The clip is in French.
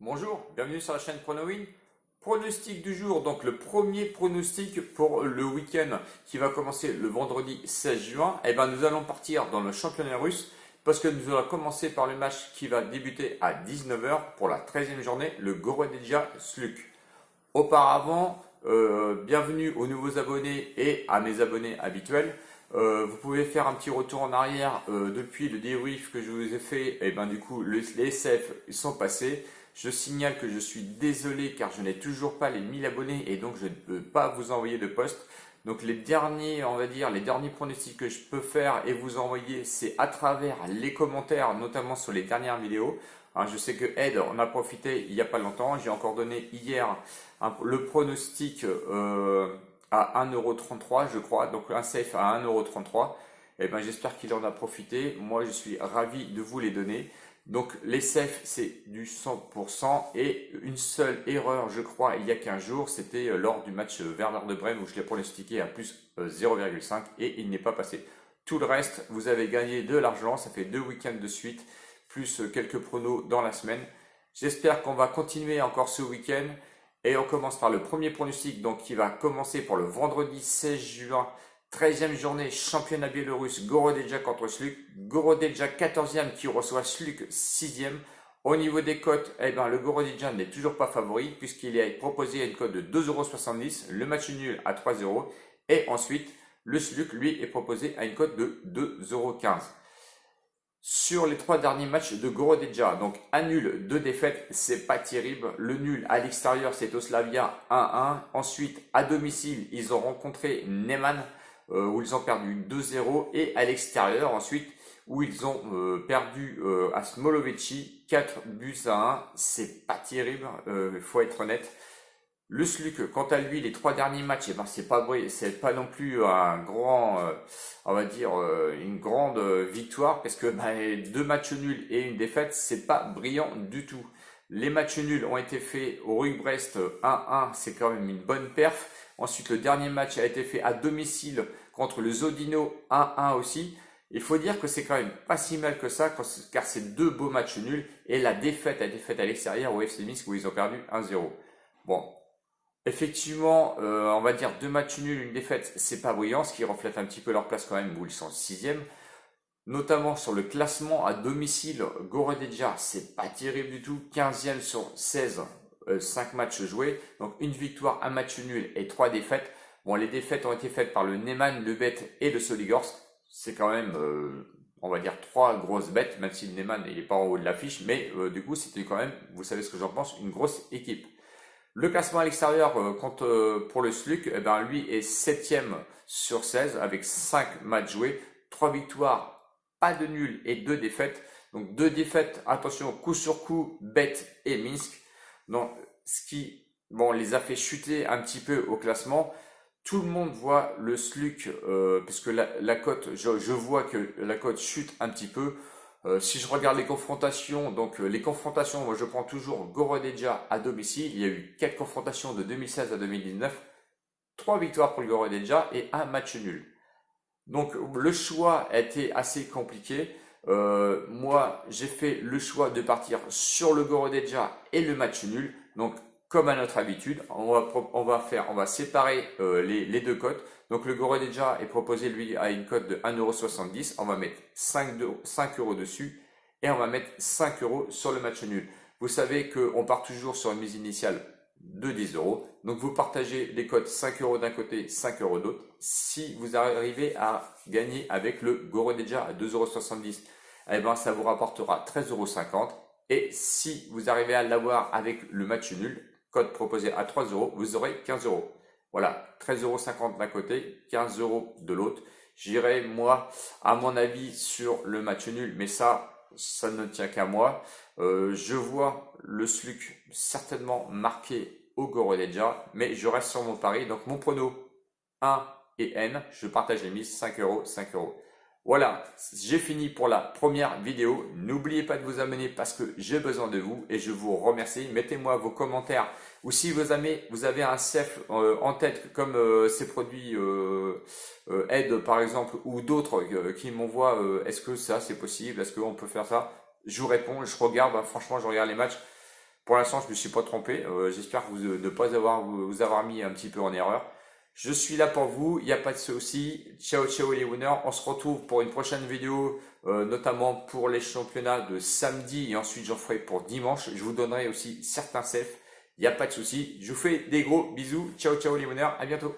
Bonjour, bienvenue sur la chaîne PronoWin. Pronostic du jour, donc le premier pronostic pour le week-end qui va commencer le vendredi 16 juin. Nous allons partir dans le championnat russe parce que nous allons commencer par le match qui va débuter à 19 h pour la 13e journée, le Gorodetja Sluk. Auparavant, bienvenue aux nouveaux abonnés et à mes abonnés habituels. Vous pouvez faire un petit retour en arrière depuis le débrief que je vous ai fait. Du coup, les SF sont passés. Je signale que je suis désolé car je n'ai toujours pas les 1000 abonnés et donc je ne peux pas vous envoyer de post. Donc les derniers, on va dire, les derniers pronostics que je peux faire et vous envoyer, c'est à travers les commentaires, notamment sur les dernières vidéos. Je sais que Ed en a profité il n'y a pas longtemps. J'ai encore donné hier le pronostic à 1,33 € je crois, donc un safe à 1,33 €. J'espère qu'il en a profité. Moi, je suis ravi de vous les donner. Donc les safes, c'est du 100% et une seule erreur, je crois, il y a 15 jours, c'était lors du match Werder de Brême où je l'ai pronostiqué à plus 0,5 et il n'est pas passé. Tout le reste, vous avez gagné de l'argent, ça fait 2 week-ends de suite, plus quelques pronos dans la semaine. J'espère qu'on va continuer encore ce week-end et on commence par le premier pronostic donc qui va commencer pour le vendredi 16 juin. 13e journée, championnat biélorusse, Gorodetja contre Sluk. Gorodetja 14e qui reçoit Sluk 6e. Au niveau des cotes, le Gorodetja n'est toujours pas favori puisqu'il est proposé à une cote de 2,70 €, le match nul à 3 € et ensuite le Sluk lui est proposé à une cote de 2,15 €. Sur les 3 derniers matchs de Gorodetja, donc un nul, 2 défaites, c'est pas terrible. Le nul à l'extérieur, c'est au Slavia 1-1. Ensuite, à domicile, ils ont rencontré Neman où ils ont perdu 2-0 et à l'extérieur ensuite où ils ont perdu à Smolovici 4 buts à 1. C'est pas terrible, il faut être honnête. Le Sluk, quant à lui, les 3 derniers matchs, c'est pas non plus un grand, on va dire, une grande victoire parce que 2 matchs nuls et une défaite, c'est pas brillant du tout. Les matchs nuls ont été faits au Rug Brest 1-1, c'est quand même une bonne perf. Ensuite, le dernier match a été fait à domicile contre le Zodino 1-1 aussi. Il faut dire que c'est quand même pas si mal que ça car c'est 2 beaux matchs nuls et la défaite a été faite à l'extérieur au FC Minsk où ils ont perdu 1-0. Bon, effectivement, on va dire 2 matchs nuls, une défaite, c'est pas brillant, ce qui reflète un petit peu leur place quand même où ils sont 6e. Notamment sur le classement à domicile, Gorodetja, c'est pas terrible du tout, 15e sur 16, 5 matchs joués, donc une victoire, un match nul et 3 défaites. Bon, les défaites ont été faites par le Neman, le Bet et le Soligorsk, c'est quand même, on va dire 3 grosses bêtes, même si le Neman il est pas en haut de l'affiche, mais du coup c'était quand même, vous savez ce que j'en pense, une grosse équipe. Le classement à l'extérieur pour le Sluk, lui est 7e sur 16 avec 5 matchs joués, 3 victoires, pas de nul et 2 défaites. Donc 2 défaites, attention, coup sur coup, Bet et Minsk. Donc, ce qui les a fait chuter un petit peu au classement. Tout le monde voit le Sluk, parce que la cote, je vois que la cote chute un petit peu. Si je regarde les confrontations, les confrontations, moi je prends toujours Gorodetja à domicile. Il y a eu 4 confrontations de 2016 à 2019, 3 victoires pour le Gorodetja et un match nul. Donc le choix a été assez compliqué. Moi j'ai fait le choix de partir sur le Gorodetja et le match nul. Donc comme à notre habitude, on va séparer les deux cotes. Donc le Gorodetja est proposé lui à une cote de 1,70 €. On va mettre 5 € dessus et on va mettre 5 € sur le match nul. Vous savez qu'on part toujours sur une mise initiale de 10 €. Donc vous partagez les cotes 5 € d'un côté, 5 € d'autre. Si vous arrivez à gagner avec le Gorodetja à 2,70 €, ça vous rapportera 13,50 €. Et si vous arrivez à l'avoir avec le match nul, code proposé à 3 €, vous aurez 15 €. Voilà, 13,50 € d'un côté, 15 € de l'autre. J'irai, moi, à mon avis, sur le match nul, mais ça ne tient qu'à moi. Je vois le Sluk certainement marqué au Gorodetja, mais je reste sur mon pari. Donc mon prono 1 et N, je partage les mises, 5 €, 5 €. Voilà, j'ai fini pour la première vidéo. N'oubliez pas de vous abonner parce que j'ai besoin de vous et je vous remercie. Mettez-moi vos commentaires ou si vous avez un CEF en tête comme ces produits Aide par exemple ou d'autres qui m'envoient est-ce que ça c'est possible, est-ce qu'on peut faire ça? Je vous réponds, je regarde, franchement je regarde les matchs. Pour l'instant, je ne me suis pas trompé. J'espère que ne pas vous avoir mis un petit peu en erreur. Je suis là pour vous, il n'y a pas de souci. Ciao, ciao les winners. On se retrouve pour une prochaine vidéo, notamment pour les championnats de samedi et ensuite j'en ferai pour dimanche. Je vous donnerai aussi certains safes. Il n'y a pas de souci. Je vous fais des gros bisous. Ciao, ciao les winners. À bientôt.